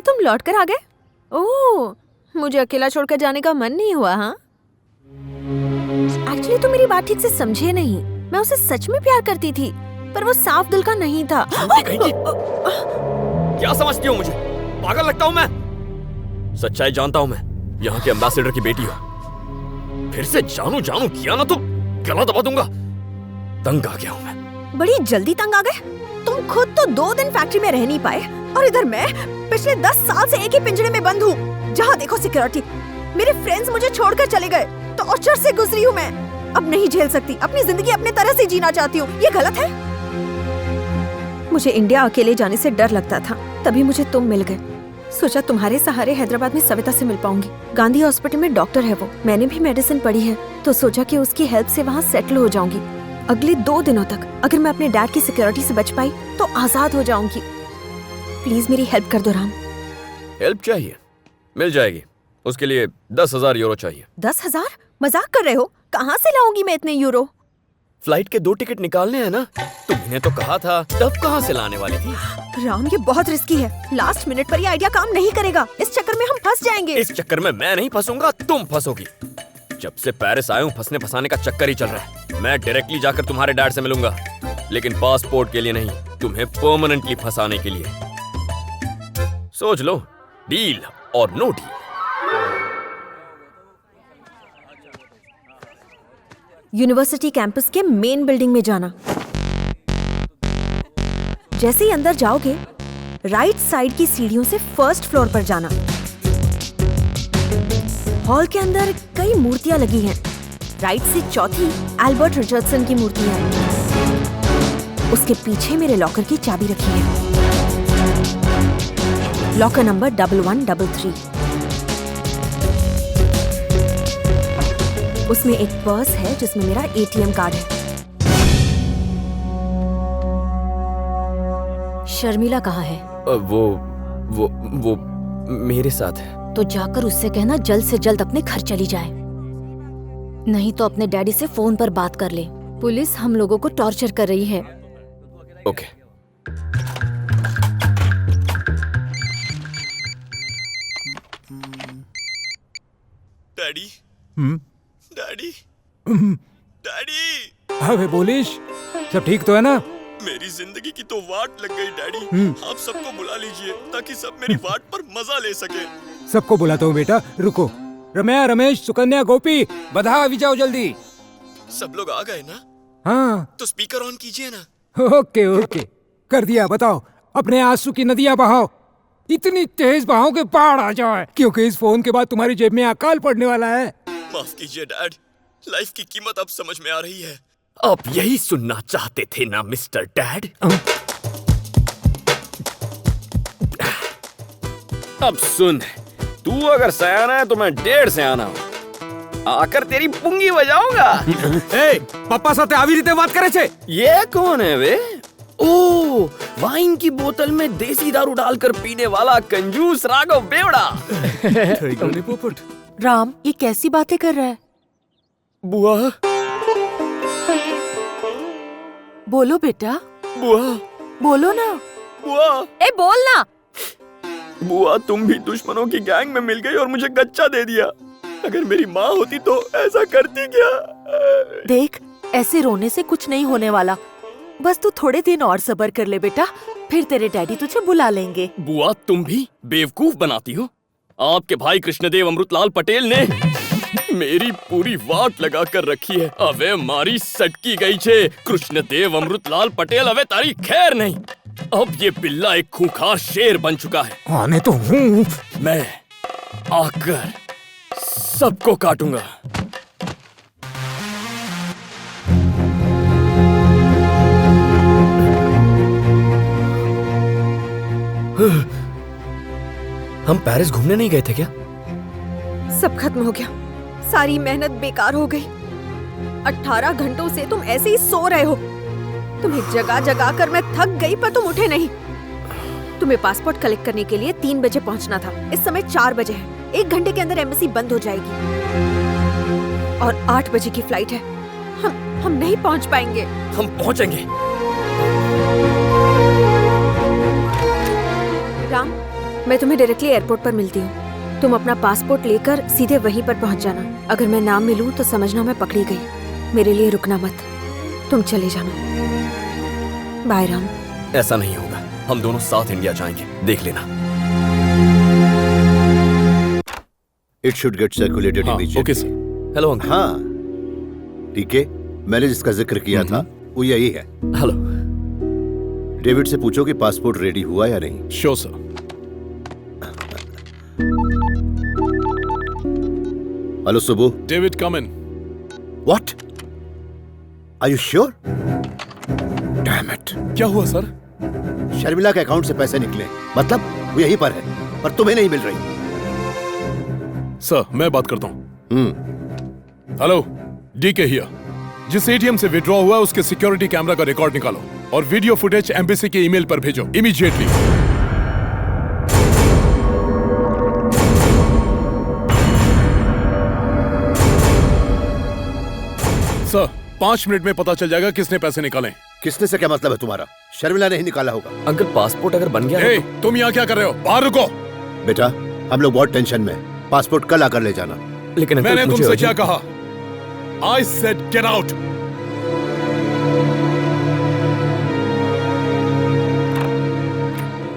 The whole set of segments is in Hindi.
तुम लौट कर आ गए? ओह, मुझे अकेला छोड़कर जाने का मन नहीं हुआ। हाँ, एक्चुअली तुम मेरी बात ठीक से समझे नहीं। मैं उसे सच में प्यार करती थी, पर वो साफ दिल का नहीं था। क्या समझती हो मुझे? पागल लगता हूँ मैं? सच्चाई जानता हूँ मैं। यहाँ के एम्बेसडर की बेटी हो। फिर से जानू जानू किया ना तो गला दबा दूंगा। तंग आ गया हूँ मैं। बड़ी जल्दी तंग आ गए? तुम खुद तो 2 दिन फैक्ट्री में रह नहीं पाए, और इधर मैं पिछले 10 साल से एक ही पिंजरे में बंद हूँ। जहाँ देखो सिक्योरिटी। मेरे फ्रेंड्स मुझे छोड़कर चले गए, टॉर्चर से गुजरी हूँ मैं। अब नहीं झेल सकती। अपनी जिंदगी अपने तरह से जीना चाहती हूँ। ये गलत है? मुझे इंडिया अकेले जाने से डर लगता था, तभी मुझे तुम मिल गए। सोचा तुम्हारे सहारे हैदराबाद में सविता से मिल पाऊंगी। गांधी हॉस्पिटल में डॉक्टर है वो। मैंने भी मेडिसिन पढ़ी है, तो सोचा कि उसकी हेल्प से वहाँ सेटल हो जाऊंगी। अगले 2 दिनों तक अगर मैं अपने डैड की सिक्योरिटी से बच पाई तो आजाद हो जाऊंगी। प्लीज मेरी हेल्प कर दो राम। हेल्प चाहिए? मिल जाएगी। उसके लिए 10,000 यूरो चाहिए। 10,000? मजाक कर रहे हो? कहाँ से लाऊंगी मैं इतने यूरो? फ्लाइट के 2 टिकट निकालने हैं ना। तुमने तो कहा था, तब कहाँ से लाने वाली थी? राम, ये बहुत रिस्की है। लास्ट मिनट पर ये आइडिया काम नहीं करेगा। इस चक्कर में हम फंस जाएंगे। इस चक्कर में मैं नहीं फंसूंगा, तुम फंसोगी। जब से पेरिस आया हूँ फंसने फंसाने का चक्कर ही चल रहा है। मैं डायरेक्टली जाकर तुम्हारे डैड से मिलूंगा, लेकिन पासपोर्ट के लिए नहीं, तुम्हें परमानेंटली फंसाने के लिए। सोच लो, डील और नो डील। यूनिवर्सिटी कैंपस के मेन बिल्डिंग में जाना। जैसे ही अंदर जाओगे, राइट साइड की सीढ़ियों से फर्स्ट फ्लोर पर जाना। हॉल के अंदर कई मूर्तियां लगी हैं। राइट से चौथी एल्बर्ट रिचर्डसन की मूर्ति है। उसके पीछे मेरे लॉकर की चाबी रखी है। Locker number 1133। उसमें एक पर्स है जिसमें मेरा एटीएम कार्ड है। शर्मिला कहाँ है? वो मेरे साथ है। तो जाकर उससे कहना जल्द से जल्द अपने घर चली जाए, नहीं तो अपने डैडी से फोन पर बात कर ले। पुलिस हम लोगों को टॉर्चर कर रही है। ओके। Daddy, daddy, daddy. अबे बोलिश, सब ठीक तो है ना? मेरी जिंदगी की तो वाट लग गई डैडी। आप सबको बुला लीजिए ताकि सब मेरी वाट पर मजा ले सके। सबको बुलाता हूँ बेटा, रुको। रमैया, रमेश, सुकन्या, गोपी, बधा अभी जाओ जल्दी। सब लोग आ गए ना? हाँ। तो स्पीकर ऑन कीजिए ना। ओके ओके, कर दिया। बताओ, अपने आंसू की नदियाँ बहाओ, इतनी तेज बहाओ कि बाढ़ आ जाए, क्योंकि इस फोन के बाद तुम्हारी जेब में अकाल पड़ने वाला है। माफ कीजिए डैड, लाइफ की कीमत अब समझ में आ रही है। आप यही सुनना चाहते थे ना मिस्टर डैड? अब सुन, तू अगर सयाना है तो मैं 1.5 सयाना हूँ। आकर तेरी पुंगी बजाऊंगा। पप्पा साथे આવી રીતે વાત करे छे? ये कौन है वे? ओ, वाइन की बोतल में देसी दारू डालकर पीने वाला कंजूस राघव बेवड़ा। राम, ये कैसी बातें कर रहा है? बुआ, बोलो बेटा, बुआ, बोलो ना। बुआ, ए बोल ना। बुआ, तुम भी दुश्मनों की गैंग में मिल गई और मुझे गच्चा दे दिया। अगर मेरी माँ होती तो ऐसा करती क्या? देख, ऐसे रोने से कुछ नहीं होने वाला। बस तू थोड़े दिन और सब्र कर ले बेटा, फिर तेरे डैडी तुझे बुला लेंगे। बुआ, तुम भी बेवकूफ बनाती हो। आपके भाई कृष्णदेव अमृतलाल पटेल ने मेरी पूरी वाट लगा कर रखी है। अबे मारी सटकी गई छे। कृष्णदेव अमृतलाल पटेल अबे तारी खैर नहीं। अब ये बिल्ला एक खूंखार शेर बन चुका है। आने तो हूँ। मैं आकर सबको काटूंगा। हम पेरिस घूमने नहीं गए थे क्या? सब खत्म हो गया। सारी मेहनत बेकार हो गई। 18 घंटों से तुम ऐसे ही सो रहे हो। तुम्हें जगा जगा कर मैं थक गई, पर तुम उठे नहीं। तुम्हें पासपोर्ट कलेक्ट करने के लिए 3 बजे पहुंचना था। इस समय 4 बजे है। 1 घंटे के अंदर एम्बेसी बंद हो जाएगी और 8 बजे की फ्लाइट है। हम नहीं पहुंच पाएंगे। हम पहुंचेंगे। राम, मैं तुम्हें डायरेक्टली एयरपोर्ट पर मिलती हूँ। तुम अपना पासपोर्ट लेकर सीधे वहीं पर पहुँच जाना। अगर मैं ना मिलूँ तो समझना मैं पकड़ी गई। मेरे लिए रुकना मत, तुम चले जाना। बाय राम। ऐसा नहीं होगा, हम दोनों साथ इंडिया जाएंगे, देख लेना। It should get circulated immediately. Okay sir. Hello uncle. हाँ, ठीक है। मैंने जिसका जिक्र किया था वो यही है। हेलो। डेविड से पूछो कि पासपोर्ट रेडी हुआ या नहीं। Sure sir. Hello Subbu. David come in. What? Are you sure? Damn it. क्या हुआ सर? शर्मिला के अकाउंट से पैसे निकले, मतलब वो यहीं पर है, पर तुम्हें नहीं मिल रही। सर मैं बात करता हूँ। Hello, DK here. जिस एटीएम से विड्रॉ हुआ उसके सिक्योरिटी कैमरा का रिकॉर्ड निकालो और वीडियो फुटेज एम्बेसी के ईमेल पर भेजो इमीडिएटली। सर 5 मिनट में पता चल जाएगा किसने पैसे निकाले। किसने से क्या मतलब है तुम्हारा? शर्मिला ने ही निकाला होगा। अंकल पासपोर्ट अगर बन गया ए, तुम यहाँ क्या कर रहे हो? बाहर रुको। बेटा हम लोग बहुत टेंशन में हैं। पासपोर्ट कल आकर ले जाना। लेकिन अंकल, मैंने मुझे तुमसे urgent- क्या कहा? I said get out.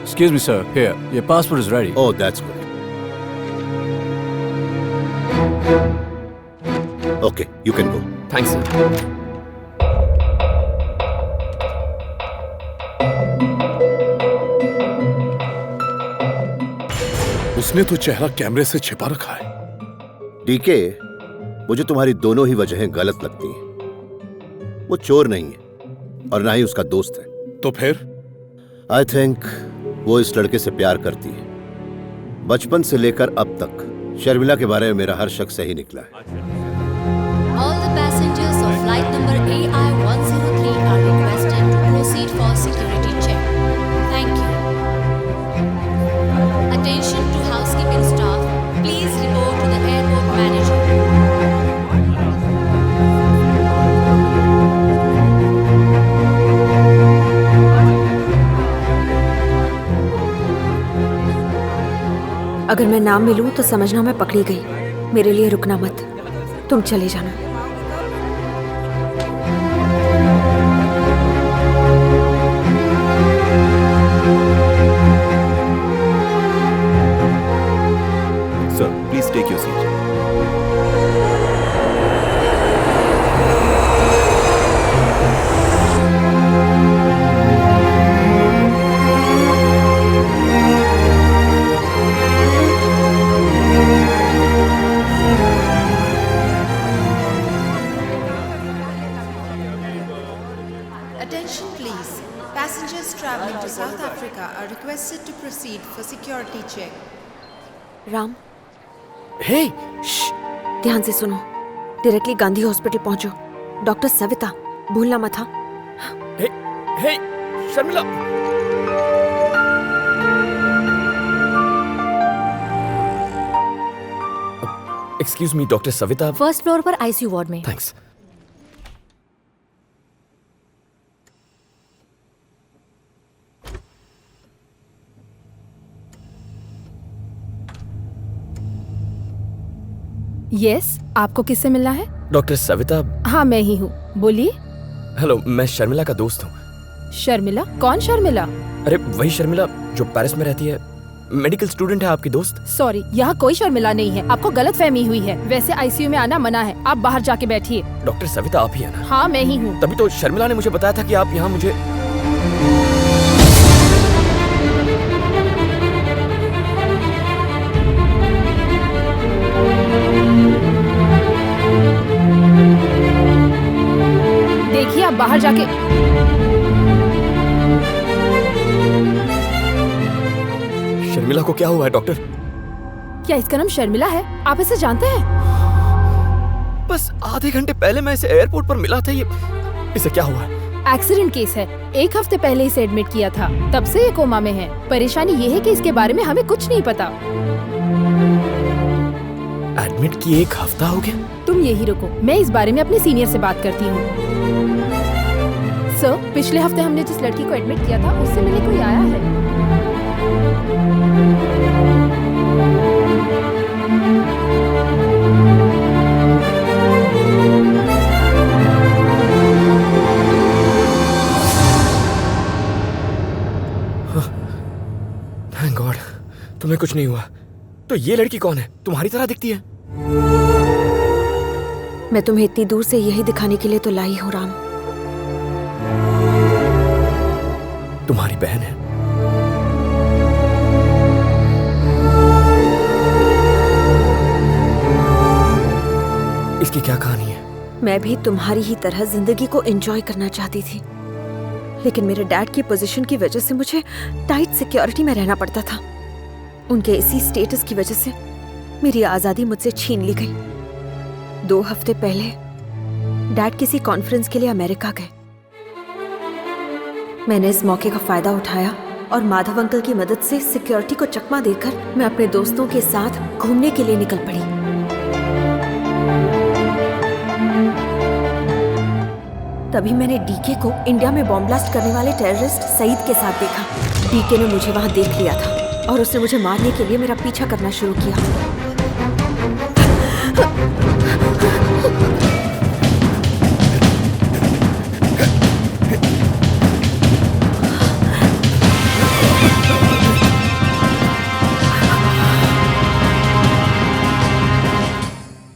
Excuse me, sir. Here, your passport is ready. Oh, that's good. Okay, you can go. Thanks sir. उसने तो चेहरा कैमरे से छिपा रखा है। डीके, मुझे तुम्हारी दोनों ही वजहें गलत लगती हैं। वो चोर नहीं है और ना ही उसका दोस्त है। तो फिर? आई थिंक वो इस लड़के से प्यार करती है। बचपन से लेकर अब तक शर्मिला के बारे में मेरा हर शक सही निकला है। All the passengers of flight number AI-103 are requested to proceed for security check. Thank you. Attention to housekeeping staff. Please report to the airport manager. अगर मैं ना मिलूं तो समझना मैं पकड़ी गई। मेरे लिए रुकना मत, तुम चले जाना। Sir, please take your seat. Attention please. Passengers traveling to South Africa are requested to proceed for security check. Ram, हे, ध्यान से सुनो। डायरेक्टली गांधी हॉस्पिटल पहुंचो। डॉक्टर सविता, भूलना मत। हाँ, hey, Sharmila. Excuse me, doctor Savita. First floor पर आईसीयू वार्ड में। थैंक्स। यस, आपको किससे मिलना है? डॉक्टर सविता। हाँ मैं ही हूँ, बोलिए। हेलो, मैं शर्मिला का दोस्त हूँ। शर्मिला? कौन शर्मिला? अरे वही शर्मिला जो पेरिस में रहती है, मेडिकल स्टूडेंट है आपकी दोस्त। सॉरी, यहाँ कोई शर्मिला नहीं है, आपको गलतफहमी हुई है। वैसे आईसीयू में आना मना है, आप बाहर जाके बैठिए। डॉक्टर सविता आप ही है ना? हाँ मैं ही हूँ। तभी तो शर्मिला ने मुझे बताया था कि आप यहाँ मुझे। देखिए आप बाहर जाके। शर्मिला को क्या हुआ है डॉक्टर? क्या इसका नाम शर्मिला है? आप इसे जानते हैं? बस आधे घंटे पहले मैं इसे एयरपोर्ट पर मिला था। इसे क्या हुआ है? एक्सीडेंट केस है, 1 हफ्ते पहले इसे एडमिट किया था, तब से ये कोमा में है। परेशानी ये है कि इसके बारे में हमें कुछ नहीं पता। एडमिट की 1 हफ्ता हो गया? तुम यही रुको, मैं इस बारे में अपने सीनियर से बात करती हूँ। सर, पिछले हफ्ते हमने जिस लड़की को एडमिट किया था उससे मिलने कोई आया है? थैंक गॉड, तुम्हें कुछ नहीं हुआ। तो ये लड़की कौन है? तुम्हारी तरह दिखती है। मैं तुम्हें इतनी दूर से यही दिखाने के लिए तो लाई हूँ राम। तुम्हारी बहन है। इसकी क्या कहानी है? मैं भी तुम्हारी ही तरह जिंदगी को एंजॉय करना चाहती थी, लेकिन मेरे डैड की पोजीशन की वजह से मुझे टाइट सिक्योरिटी में रहना पड़ता था। उनके इसी स्टेटस की वजह से मेरी आजादी मुझसे छीन ली गई। 2 हफ्ते पहले डैड किसी कॉन्फ्रेंस के लिए अमेरिका गए। मैंने इस मौके का फायदा उठाया और माधव अंकल की मदद से सिक्योरिटी को चकमा देकर मैं अपने दोस्तों के साथ घूमने के लिए निकल पड़ी। तभी मैंने डीके को इंडिया में बॉम्ब ब्लास्ट करने वाले टेररिस्ट सईद के साथ देखा। डीके ने मुझे वहां देख लिया था और उसने मुझे मारने के लिए मेरा पीछा करना शुरू किया।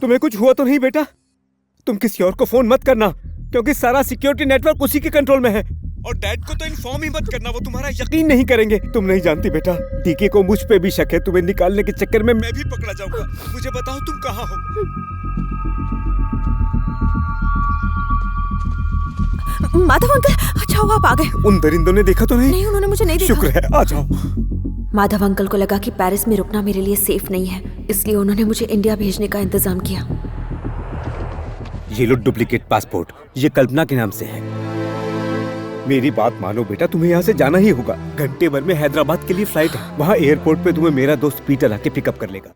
तुम्हें कुछ हुआ तो नहीं बेटा? तुम किसी और को फोन मत करना, क्योंकि सारा सिक्योरिटी नेटवर्क उसी के कंट्रोल में है। और डैड को तो इन्फॉर्म ही मत करना, वो तुम्हारा यकीन नहीं करेंगे। तुम नहीं जानती बेटा, टीके को मुझ पे भी शक है। तुम्हें निकालने के चक्कर में मैं भी पकड़ा जाऊंगा। मुझे बताओ तुम कहाँ हो? माधव अंकल, अच्छा हुआ आप आ गए। उन दरिंदों ने देखा तो नहीं? नहीं, उन्होंने मुझे नहीं देखा। शुक्र है, आ जाओ। माधव अंकल को लगा कि पेरिस में रुकना मेरे लिए सेफ नहीं है, इसलिए उन्होंने मुझे इंडिया भेजने का इंतजाम किया। ये लो डुप्लीकेट पासपोर्ट, ये कल्पना के नाम से है। मेरी बात मानो बेटा, तुम्हें यहाँ से जाना ही होगा। घंटे भर में हैदराबाद के लिए फ्लाइट है। वहाँ एयरपोर्ट पे तुम्हें मेरा दोस्त पीटर आके पिकअप कर लेगा।